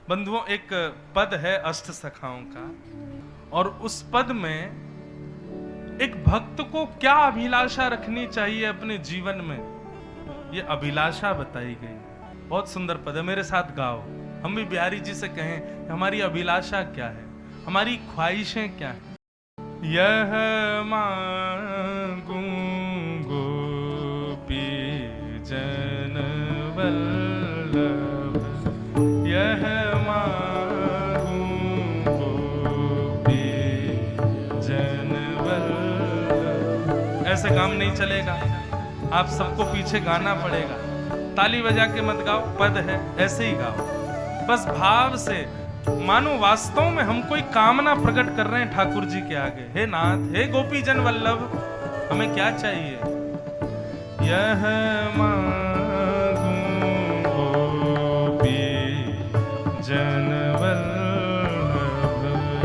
बंधुओं, एक पद है अष्ट सखाओं का, और उस पद में एक भक्त को क्या अभिलाषा रखनी चाहिए अपने जीवन में, ये अभिलाषा बताई गई। बहुत सुंदर पद है, मेरे साथ गाओ। हम भी बिहारी जी से कहें हमारी अभिलाषा क्या है, हमारी ख्वाहिशें क्या है। यह मांगू गोपी जन वल्लभ, यह मांगू गोपी जन वल्लभ। ऐसे काम नहीं चलेगा, आप सबको पीछे गाना पड़ेगा। ताली बजा के मत गाओ, पद है ऐसे ही गाओ, बस भाव से। मानो वास्तव में हम कोई कामना प्रकट कर रहे हैं ठाकुर जी के आगे। हे नाथ, हे गोपी जन वल्लभ, हमें क्या चाहिए? यह मांगू गोपी जन वल्लभ,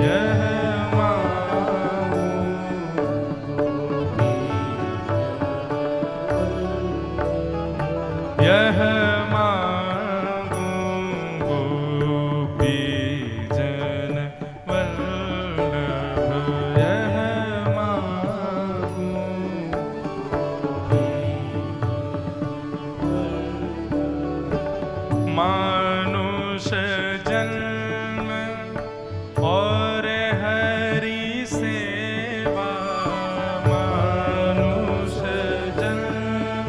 यह मांगू गोपी, यह मानुष जन्म और हरि सेवा, मानुष जन्म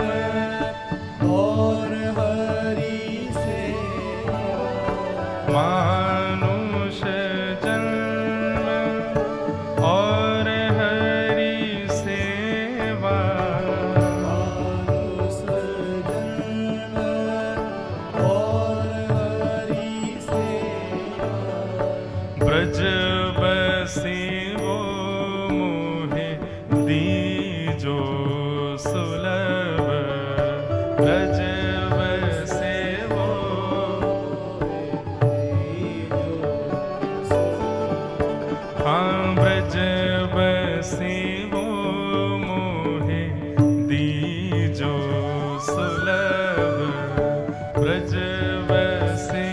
और हरि सेवा, मानुष जन्म और हरि सेवा, ब्रज बसी वो मोहे दीजो सुलभ, ब्रज बसे वो, हाँ ब्रज बसी वो मोहे दीजो सुलभ, ब्रज बसे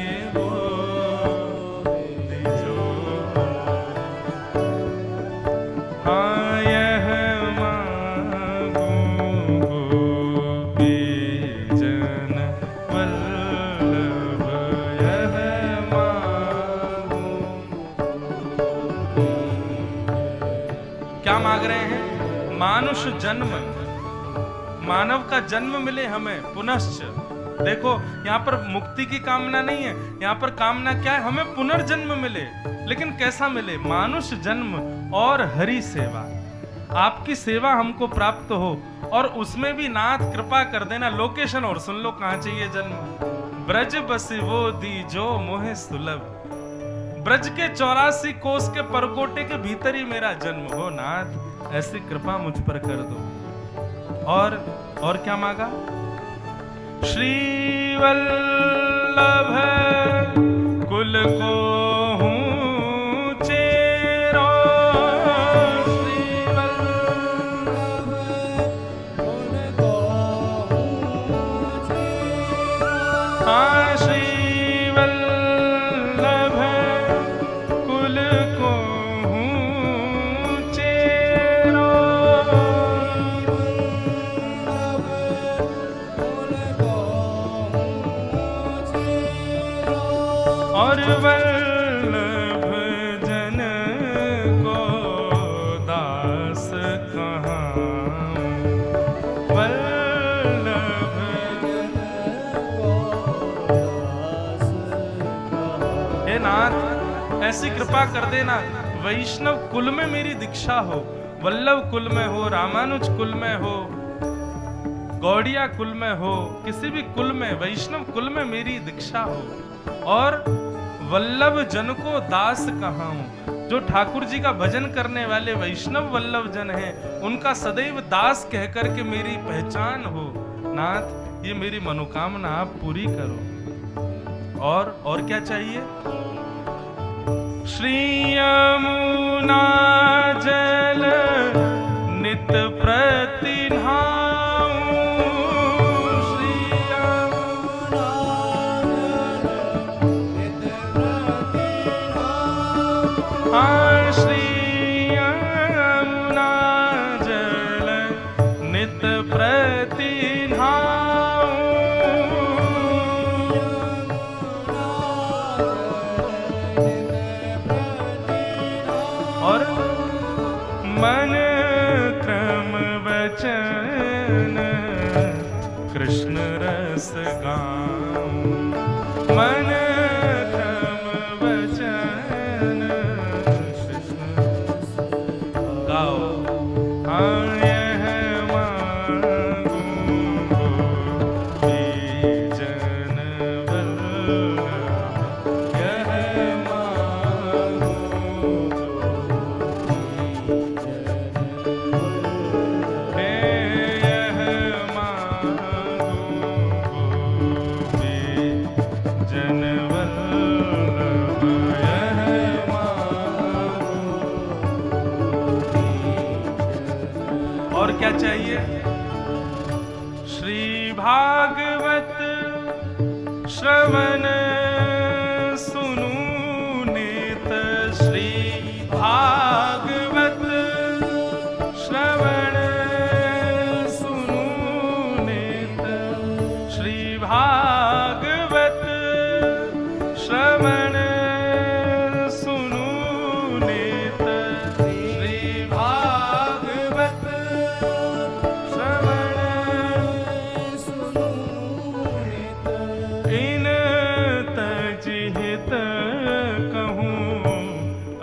क्या मांग रहे हैं? मानुष जन्म, मानव का जन्म मिले हमें पुनश्च। देखो यहाँ पर मुक्ति की कामना नहीं है, यहाँ पर कामना क्या है? हमें पुनर्जन्म मिले। लेकिन कैसा मिले? मानुष जन्म और हरि सेवा, आपकी सेवा हमको प्राप्त हो, और उसमें भी नाथ कृपा कर देना। लोकेशन और सुन लो, कहाँ चाहिए जन्म? ब्रज बसी वो दीजो मोहे सुलभ, ब्रज के 84 कोस के परकोटे के भीतर ही मेरा जन्म हो नाथ, ऐसी कृपा मुझ पर कर दो। और क्या मांगा? श्री वल्लभ कुल को हूँ चेरो, श्री वल्लभ कुल को हूँ चेरो, हाँ श्री और वल्लभ जन को दास कहाँ, वल्लभ जन को दास कहाँ। हे नाथ, ऐसी कृपा कर देना, वैष्णव कुल में मेरी दीक्षा हो, वल्लभ कुल में हो, रामानुज कुल में हो, गौड़िया कुल में हो, किसी भी कुल में, वैष्णव कुल में मेरी दीक्षा हो, और वल्लभ जन को दास कहाऊं। जो ठाकुर जी का भजन करने वाले वैष्णव वल्लभ जन हैं, उनका सदैव दास कहकर के मेरी पहचान हो। नाथ, ये मेरी मनोकामना आप पूरी करो। और क्या चाहिए? श्री यमुना जल नित प्रति नहाऊं, श्री यमुना जल नित हाँ श्री यमुना जल नित प्रति नहाऊं, और मन क्रम वचन कृष्ण रस गाऊं, मन क्रम वचन कृष्ण गाओ। हाँ यह मांगू जन वल्लभ, यह मांगू और क्या चाहिए? श्री भागवत श्रवण सुनू नित, श्री भागवत श्रवण सुनू नित, श्री भागवत श्रवण सुनू नित, श्री भागवत श्रवण सुनू नित। इन तजिहित कहूँ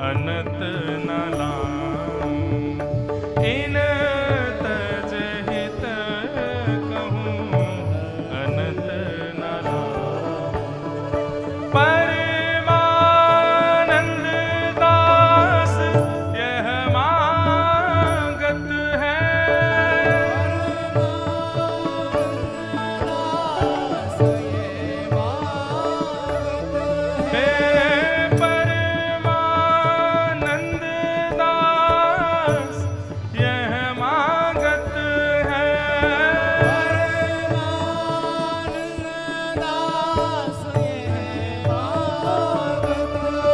अनत न लाऊं, इन तजिहित कहूँ अनत न लाऊं। परमानंद दास यह मांगत है, हे परमानंद दास यह मांगत है।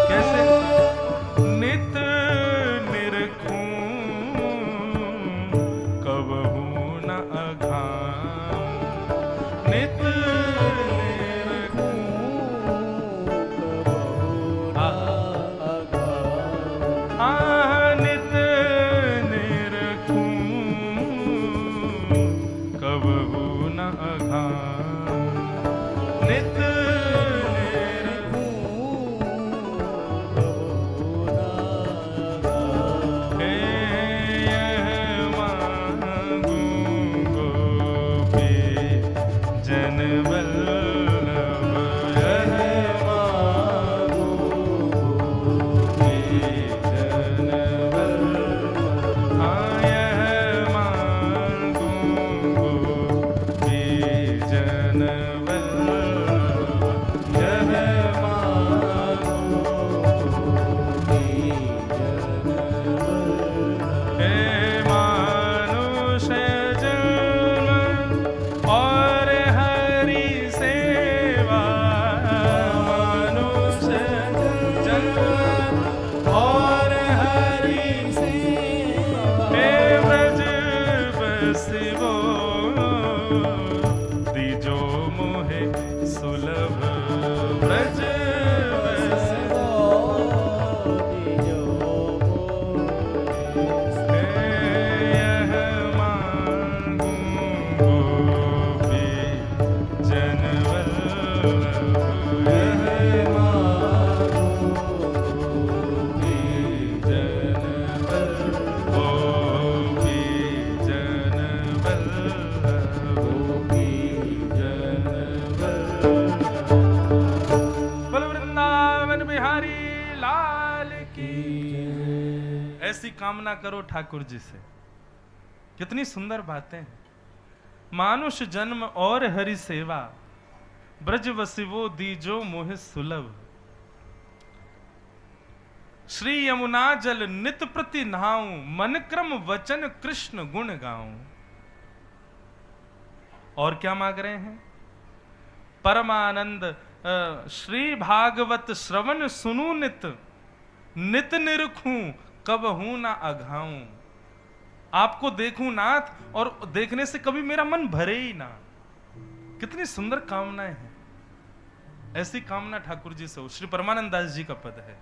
कैसे? नित निरखूं कबहू न अघाऊं, नित निरखूं नित निरखूं कबहू न अघाऊं, नित हे यह मांगू गोपी जन वल्लभ, यह मांगू गोपी जन वल्लभ। हाँ यह मांगू गोपी जन वल्लभ, यह मांगू गोपी जन वल्लभ। हे मानुष जन्म और हरि सेवा, मानुष जन्म और हरि सेवा, हे व्रज बसिवो दिजो मोहे सुलभ, व्रज बसिवो दिजो मोहे। यह मांगू गोपी जन वल्लभ, यह मांगू गोपी जन वल्लभ, गोपी जन वल्लभ, गोपी जन वल्लभ। बोल वृंदावन बिहारी लाल की। ऐसी कामना करो ठाकुर जी से। कितनी सुंदर बातें हैं। मानुष जन्म और हरि सेवा, ब्रज वसिवो दीजो मोह सुलभ। श्री यमुना जल नित प्रति नहाऊं, मन क्रम वचन कृष्ण गुण गाऊं। और क्या मांग रहे हैं? परमानंद श्री भागवत श्रवण सुनू नित, नित निरखूं कब हूं ना अघाऊं। आपको देखूं नाथ और देखने से कभी मेरा मन भरे ही ना। कितनी सुंदर कामनाएं हैं। ऐसी कामना ठाकुर जी से हो। श्री परमानंद दास जी का पद है।